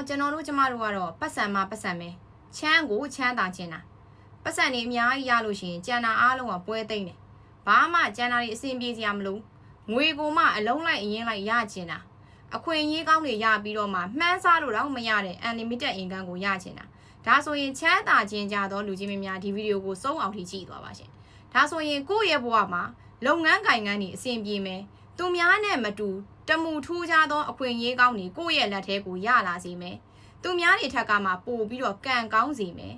ကျွန်တော်တို့ကျမတို့ကတော့ပတ်စံမှာပတ်စံပဲချမ်းကိုချမ်းသာခြင်းတာပတ်စံနေအများကြီးရလို့ရှိရင်ကျန်တာအားလုံးကပွဲသိမ့်တယ်ဘာမှကျန်တာတွေအဆင်ပြေစရာမလိုငွေကိုမှအလုံးလိုက်အရင်လိုက်ရခြင်းတာအခွင့်အရေးကောင်းတွေရပြီးတော့မှမှန်းစားလို့တော့မရတဲ့ unlimited income ကိုရခြင်းတာဒါဆိုရင်ချမ်းသာခြင်းကြတော့လူကြီးမင်းများဒီဗီဒီယိုကိုစုံအောင်ထိကြည့်သွားပါရှင်ဒါဆိုရင်ကိုယ့်ရဲ့ဘဝမှာလုပ်ငန်းကိုင်ငန်းတွေအဆင်ပြေမယ်သူများနဲ့မတူတမူထူးခြားသောအခွင့်အရေးကောင်းတွေကိုယ့်ရဲ့လက်ထဲကိုရလာစေမယ်သူများတွေထက်ကမှပို့ပြီးတော့ကံကောင်းစေမယ်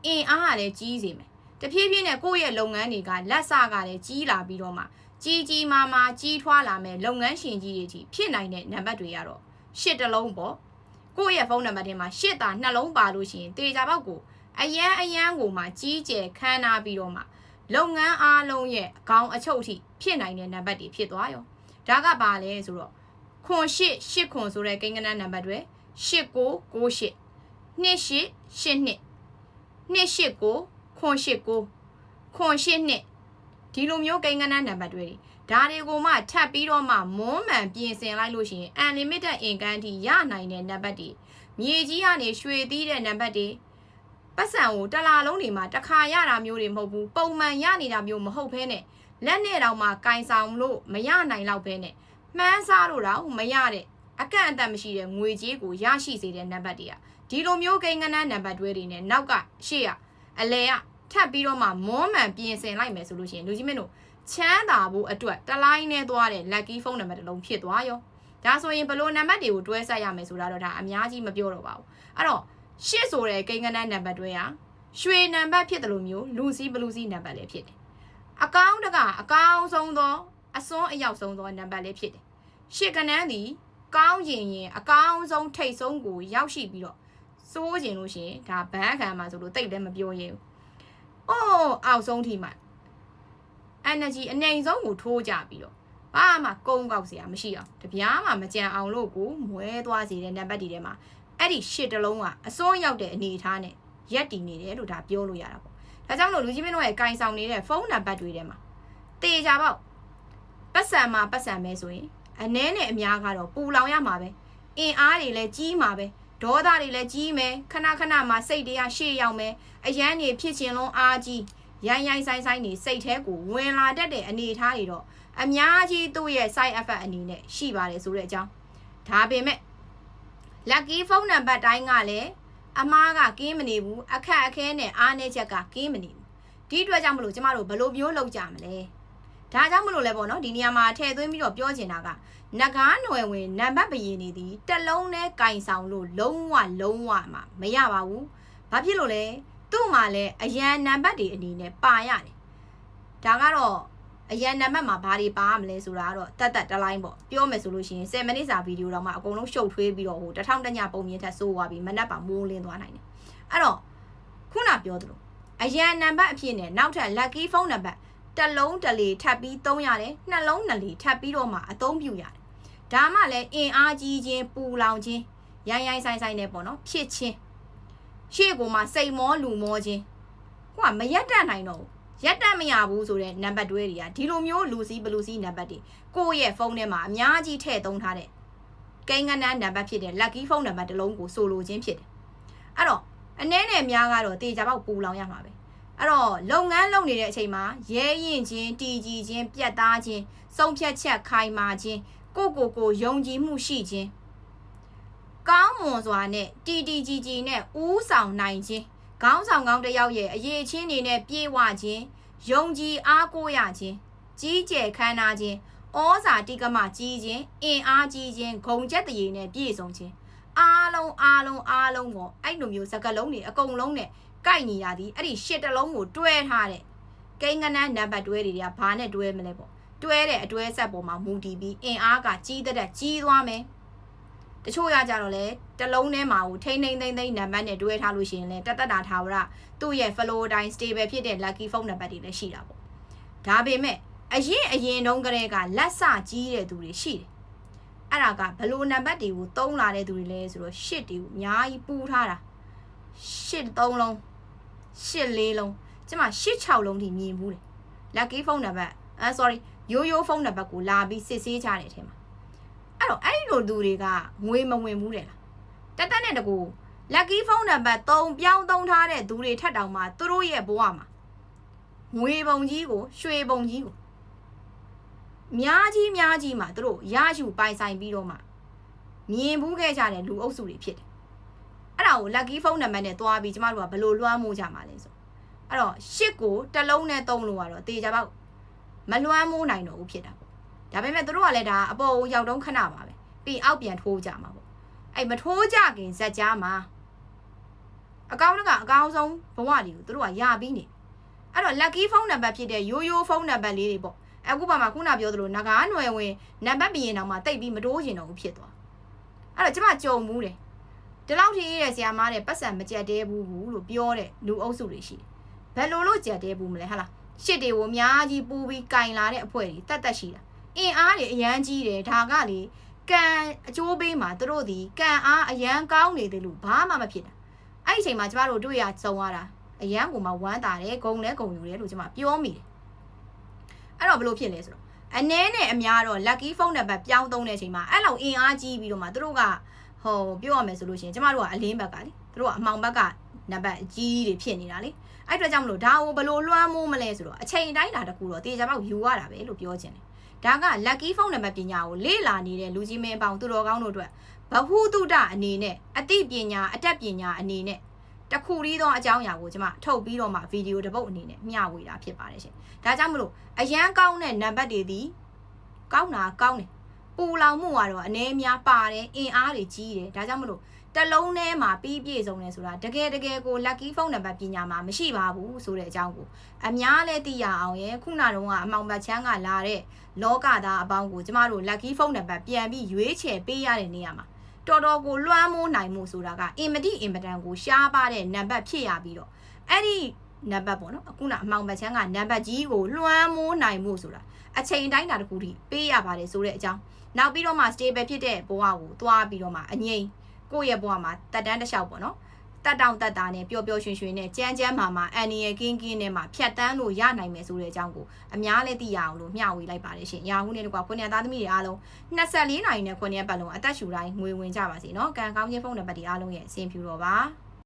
အင်အားကလည်းကြီးစေမယ်တဖြည်းဖြည်းနဲ့ကိုယ့်ရဲ့လုပ်ငန်းတွေကလက်စကလည်းကြီးလာပြီးတော့မှကြီးမားကြီးထွားလာမယ်လုပ်ငန်းရှင်ကြီးတွေကြီးဖြစ်နိုင်တဲ့နံပါတ်တွေကတော့8တလုံးပေါ့ကိုယ့်ရဲ့ဖုန်းနံပါတ်ထဲမှာ8တာနှလုံးပါလို့ရှိရင်တေချာပေါက်ကိုအရန်ကိုမှကြီးကျယ်ခမ်းနားပြီးတော့မှလုပ်ငန်းအားလုံးရဲ့အကောင်အချုပ်အထိဖြစ်နိုင်တဲ့နံပါတ်တွေဖြစ်သွားရောဒါကဘာလဲဆိုတော့ခွန်8ခွန်ဆိုတဲ့ကိန်းဂဏန်းနံပါတ်တွေ8998 2882 289ခွန်89ခွန်82ဒီလိုမျိုးကိန်းဂဏန်းနံပါတ်တွေဒါတွေကိုမှထပ်ပြီးတော့မှမွန်းမှန်ပြင်ဆင်လိုက်လို့ရှိရင် unlimited income ထိရနိုင်တဲ့နံပါတ်တွေမြေကြီးကနေရွှေသီးတဲ့နံပါတ်တွေပတ်စံကိုတစ်လားလုံးတွေမှာတစ်ခါရတာမျိုးတွေမဟုတ်ဘူးပုံမှန်ရနေတာမျိုးမဟုတ်ဘဲနဲ့လက်နဲ့တောင်မှကင်ဆောင်လို့မရနိုင်တော့ဘဲနဲ့မှန်းစားလို့တော့မရတဲ့အကန့်အသတ်မရှိတဲ့ငွေကြေးကိုရရှိစေတဲ့နံပါတ်တွေကဒီလိုမျိုးကိန်းဂဏန်းနံပါတ်တွေနဲ့နောက်ကရှေ့ကအလဲကထပ်ပြီးတော့မှမွန်းမှန်ပြင်ဆင်လိုက်မယ်ဆိုလို့ရှိရင်လူကြီးမင်းတို့ချမ်းသာဖို့အတွက်တလိုင်းနဲ့သွားတဲ့ lucky phone နံပါတ်တစ်လုံးဖြစ်သွားရောဒါဆိုရင်ဘလို့နံပါတ်တွေကိုတွဲဆက်ရမယ်ဆိုတာတော့ဒါအများကြီးမပြောတော့ပါဘူးအဲ့တော့ရှစ်ဆိုတဲ့ကိန်းဂဏန်းနံပါတ်တွေဟာရွှေနံပါတ်ဖြစ်တယ်လို့မျိုးလူစီဘလူစီနံပါတ်လည်းဖြစ်တယ်အကောင်းတကအကောင်းဆုံးသောအစွန်းအရောက်ဆုံးသောနံပါတ်လည်းဖြစ်တယ်ရှစ်ကဏ္ဍသည်ကောင်းရင်အကောင်းဆုံးထိတ်ဆုံးကိုရောက်ရှိပြီးတော့စိုးကျင်လို့ရှိရင်ဒါဘန်းခံမှာဆိုလို့တိတ်လည်းမပြောရဲဘူးအောက်ဆုံးထိမှ energy အနိုင်ဆုံးကိုထိုးကြပြီးတော့ဘာမှကုန်းကောက်စရာမရှိအောင်တပြားမှမကြံအောင်လို့ကိုမွဲသွားစေတဲ့နံပါတ်တွေထဲမှာအဲ့ဒီရှစ်တလုံးကအစိုးရောက်တဲ့အနေအထားနဲ့ရက်တည်နေတယ်လို့ဒါပြောလို့ရတာပေါ့ဒါကြောင့်လို့လူကြီးမင်းတို့ရဲ့ကင်ဆောင်နေတဲ့ဖုန်းနံပါတ်တွေထဲမှာတေချာပေါက်ပတ်စံမှာပတ်စံပဲဆိုရင်အနည်းနဲ့အများကတော့ပူလောင်ရမှာပဲအင်အားတွေလည်းကြီးမှာပဲဒေါသတွေလည်းကြီးမယ်ခဏမှာစိတ်တွေကရှေ့ရောက်မယ်အရန်တွေဖြစ်ခြင်းလုံးအားကြီးရိုင်းဆိုင်နေစိတ်แท้ကိုဝင်လာတတ်တဲ့အနေအထားတွေတော့အများကြီးသူ့ရဲ့ side effect အနေနဲ့ရှိပါတယ်ဆိုတဲ့အကြောင်းဒါပေမဲ့ lucky phone နံပါတ်တိုင်းကလည်းအမားကကင်းမနေဘူးအခက်အခဲနဲ့အားနည်းချက်ကကင်းမနေဘူးဒီအတွက်ကြောင့်မလို့ကျမတို့ဘယ်လိုမျိုးလုပ်ကြမလဲဒါကြောင့်မလို့လဲပေါ့နော်ဒီနေရာမှာထည့်သွင်းပြီးတော့ပြောချင်တာကနဂါးနွယ်ဝင်နံပါတ်ပရင်နေသည်တစ်လုံးနဲ့ကင်ဆောင်လို့လုံးဝမှမရပါဘူးဘာဖြစ်လို့လဲသူ့မှာလည်းအရန်နံပါတ်တွေအနေနဲ့ပါရတယ်ဒါကတော့အရန်နံပါတ်မှာဘာတွေပါမလဲဆိုတာကတော့တက်တလိုင်းပေါ့ပြောမယ်ဆိုလို့ရှိရင်10မိနစ်စာဗီဒီယိုတော့မှအကုန်လုံးရှုပ်ထွေးပြီးတော့ဟို1000တညပုံမြင်ထက်ဆိုးသွားပြီးမနက်ပါမိုးလင်းသွားနိုင်တယ်အဲ့တော့ခုနပြောသလိုအရန်နံပါတ်အဖြစ်နဲ့နောက်ထပ် lucky phone နံပါတ်တစ်လုံးတစ်လေထပ်ပြီးသုံးရတယ်နှလုံးနှစ်လေထပ်ပြီးတော့မှအသုံးပြုရတယ်ဒါမှလည်းအင်အားကြီးခြင်းပူလောင်ခြင်းရိုင်းဆိုင်နဲ့ပေါ့နော်ဖြစ်ခြင်းရှေ့ကိုမှစိတ်မောလူမောခြင်းကိုကမရက်တတ်နိုင်တော့ရက်တတ်မရဘူးဆိုတဲ့နံပါတ်တွေကဒီလိုမျိုးလူစီဘလူစီနံပါတ်တွေကိုယ့်ရဲ့ဖုန်းထဲမှာအများကြီးထည့်သုံးထားတဲ့ကိန်းဂဏန်းနံပါတ်ဖြစ်တဲ့ lucky phone နံပါတ်တစ်လုံးကိုဆိုလိုခြင်းဖြစ်တယ်အဲ့တော့အနည်းနဲ့များကတော့တေချာပေါက်ပူလောင်ရမှာပဲအဲ့တော့လုပ်ငန်းလုပ်နေတဲ့အချိန်မှာရဲရင်ချင်းတီကြီးချင်းပြတ်သားခြင်းစုံဖြတ်ချက်ခိုင်မာခြင်းကိုယုံကြည်မှုရှိခြင်းကောင်းမွန်စွာနဲ့တီကြီးနဲ့ဦးဆောင်နိုင်ခြင်းခေါင်းဆောင်ကောင်းတစ်ယောက်ရဲ့အရေးချင်းတွေနဲ့ပြေဝခြင်းယုံကြည်အားကိုးရခြင်းကြီးကျယ်ခမ်းနားခြင်းဩဇာတိကမကြီးခြင်းအင်အားကြီးခြင်းဂုံချက်တရေနဲ့ပြည့်စုံခြင်းအားလုံးကိုအဲ့လိုမျိုးစကားလုံးတွေအကုန်လုံးနဲ့ကိုက်ညီရသည်အဲ့ဒီရှစ်တလုံးကိုတွဲထားတဲ့ကိန်းဂဏန်းနံပါတ်တွဲတွေကဘာနဲ့တွဲမလဲပေါ့တွဲတဲ့အတွဲဆက်ပေါ်မှာမူတည်ပြီးအင်အားကကြီးတဲ့ကြီးသွားမယ်တချို့ရကြတော့လေတလုံးထဲမှာကိုထိန်းသိမ်းနံပါတ်နဲ့တွဲထားလို့ရှိရင်လေတတာထာဝရသူ့ရဲ့ flow တိုင်း stable ဖြစ်တဲ့ lucky phone နံပါတ်တွေလည်းရှိတာပေါ့ဒါပေမဲ့အရင်တုန်းကတည်းကလက်စကြီးတဲ့သူတွေရှိတယ်အဲ့ဒါကဘလို့နံပါတ်တွေကိုသုံးလာတဲ့သူတွေလဲဆိုတော့ရှစ်တွေကိုအများကြီးပူထားတာရှစ်3လုံးရှစ်4လုံးကျမရှစ်6လုံးထိမြင်ဘူးတယ် lucky phone နံပါတ်sorry ရိုးဖုန်းနံပါတ်ကိုလာပြီးစစ်ဆေးကြတဲ့အထက်မှာအဲ့တော့အဲ့လိုသူတွေကငွေမဝင်ဘူးတယ်လား တက်တက်နဲ့တကူ lucky phone number 3ပြောင်းသုံးထားတဲ့သူတွေထက်တောင်မှသူတို့ရဲ့ဘဝမှာငွေပုံကြီးကိုရွှေပုံကြီးကိုများကြီးမှသူတို့ရယူပိုင်ဆိုင်ပြီးတော့မှမြင်ဘူးခဲ့ကြတဲ့လူအုပ်စုတွေဖြစ်တယ်အဲ့ဒါကို lucky phone number နဲ့တွားပြီးကျမတို့ကဘယ်လိုလွှမ်းမိုးကြမှာလဲဆိုအဲ့တော့8ကိုတစ်လုံးနဲ့3လို့ကတော့တေချာပေါက်မလွှမ်းမိုးနိုင်တော့ဘူးဖြစ်တာပေါ့ဒါပေမဲ့သူတို့ကလည်းဒါအပေါ်ကိုရောက်တော့ခဏပါပဲပြီးအောက်ပြန်ထိုးကြမှာပေါ့အဲ့မထိုးကြခင်ဇက်ကြားမှာအကောင်းကအကောင်းဆုံးဘဝတွေကိုသူတို့ကရပြီးနေအဲ့တော့ lucky phone number ဖြစ်တဲ့ရိုးရိုးဖုန်းနံပါတ်လေးတွေပေါ့အခုပါမှာခုနပြောသလိုငကားຫນွယ်ဝင်နံပါတ်ပြင်အောင်မှတိတ်ပြီးမတိုးကျင်တော့ဘူးဖြစ်သွားအဲ့တော့ကျမကြုံမှုတယ်ဒီလောက်ထိရဲ့ဆရာမတဲ့ပတ်စံမကြက်တဲဘူးလို့ပြောတဲ့လူအုပ်စုတွေရှိတယ်ဘယ်လိုလို့ကြက်တဲဘူးမလဲဟာလားရှစ်တွေကိုအများကြီးပူပြီးကင်လာတဲ့အဖွဲ့တွေတက်ရှိတာအင်အားတွေအရန်ကြီးတယ်ဒါကလေကံအကျိုးပေးမှာသူတို့ဒီကံအားအရန်ကောင်းနေတယ်လို့ဘာမှမဖြစ်တာအဲ့ဒီအချိန်မှာကျမတို့တွေ့ရစုံရတာအရန်ကိုမှဝမ်းတာတယ်ဂုံလဲဂုံယူတယ်လို့ကျမပြောမိတယ်အဲ့တော့ဘယ်လိုဖြစ်လဲဆိုတော့အနည်းနဲ့အများတော့ lucky phone number ပြောင်းသုံးတဲ့အချိန်မှာအဲ့လောက်အင်အားကြီးပြီးတော့မှသူတို့ကဟိုပြောရမယ်ဆိုလို့ရှိရင်ကျမတို့ကအလင်းဘက်ကလေသူတို့ကအမှောင်ဘက်ကနံပါတ်အကြီးတွေဖြစ်နေတာလေအဲ့အတွက်ကြောင့်မလို့ဒါကိုဘယ်လိုလွှမ်းမိုးမလဲဆိုတော့အချိန်တိုင်းတာတကူတော့တေချာပေါက်ယူရတာပဲလို့ပြောချင်တယ်ဒါက lucky phone number ပညာကိုလေ့လာနေတဲ့လူကြီးမင်းပေါင်းသူတော်ကောင်းတို့အတွက်ဘဟုတုတအနေနဲ့အသိပညာအတတ်ပညာအနေနဲ့တခုရီးသောအကြောင်းအရာကိုကျွန်မထုတ်ပြီးတော့မှဗီဒီယိုတစ်ပုတ်အနေနဲ့မျှဝေတာဖြစ်ပါတယ်ရှင်။ဒါကြောင့်မလို့အရန်ကောင်းတဲ့နံပါတ်တွေဒီကောင်းတာကောင်းတယ်။ပူလောင်မှုကတော့အနေအများပါတယ်အင်အားတွေကြီးတယ်။ဒါကြောင့်မလို့တစ်လုံးထဲမှာပြီးပြည့်စုံတယ်ဆိုတာတကယ်ကို lucky phone number ပညာမှာမရှိပါဘူးဆိုတဲ့အကြောင်းကိုအများလည်းသိရအောင်ရယ်ခုနတုန်းကအမောင်ပတ်ချမ်းကလာတဲ့လောကသားအပေါင်းကိုကျမတို့ lucky phone number ပြန်ပြီးရွေးချယ်ပေးရတဲ့နေရာမှာတော်တော်ကိုလွှမ်းမိုးနိုင်မှုဆိုတာကအင်မတိအင်မတန်ကိုရှားပါတဲ့နံပါတ်ဖြစ်ရပြီးတော့အဲ့ဒီနံပါတ်ပေါ့နော်အခုနအမောင်ပတ်ချမ်းကနံပါတ်ကြီးကိုလွှမ်းမိုးနိုင်မှုဆိုတာအချိန်တိုင်းတာတစ်ခုထိပေးရပါတယ်ဆိုတဲ့အကြောင်းနောက်ပြီးတော့မှ stable ဖြစ်တဲ့ဘဝကိုသွားပြီးတော့မှအငြိမ်ကိုယ့်ရဲ့ဘဝမှာတက်တန်းတစ်လျှောက်ပေါ့နော်တက်တောင်တက်တာနဲ့ပျော်ပျော်ရွှင်ရွှင်နဲ့ကြမ်းမာအန်နီရဲ့ကင်းနဲ့မှဖြတ်တန်းလို့ရနိုင်မယ်ဆိုတဲ့အကြောင်းကိုအများလည်းသိရအောင်လို့မျှဝေလိုက်ပါတယ်ရှင်။ရာဟုနဲ့တကွာခွန်ရသားသမီးတွေအားလုံး24နာရီနဲ့ခွန်ရပတ်လုံးအသက်ရှူတိုင်းငွေဝင်ကြပါစေနော်။ကံကောင်းခြင်းဖုန်းနံပါတ်တွေအားလုံးရဲ့အဆင်ပြေတော့ပါ။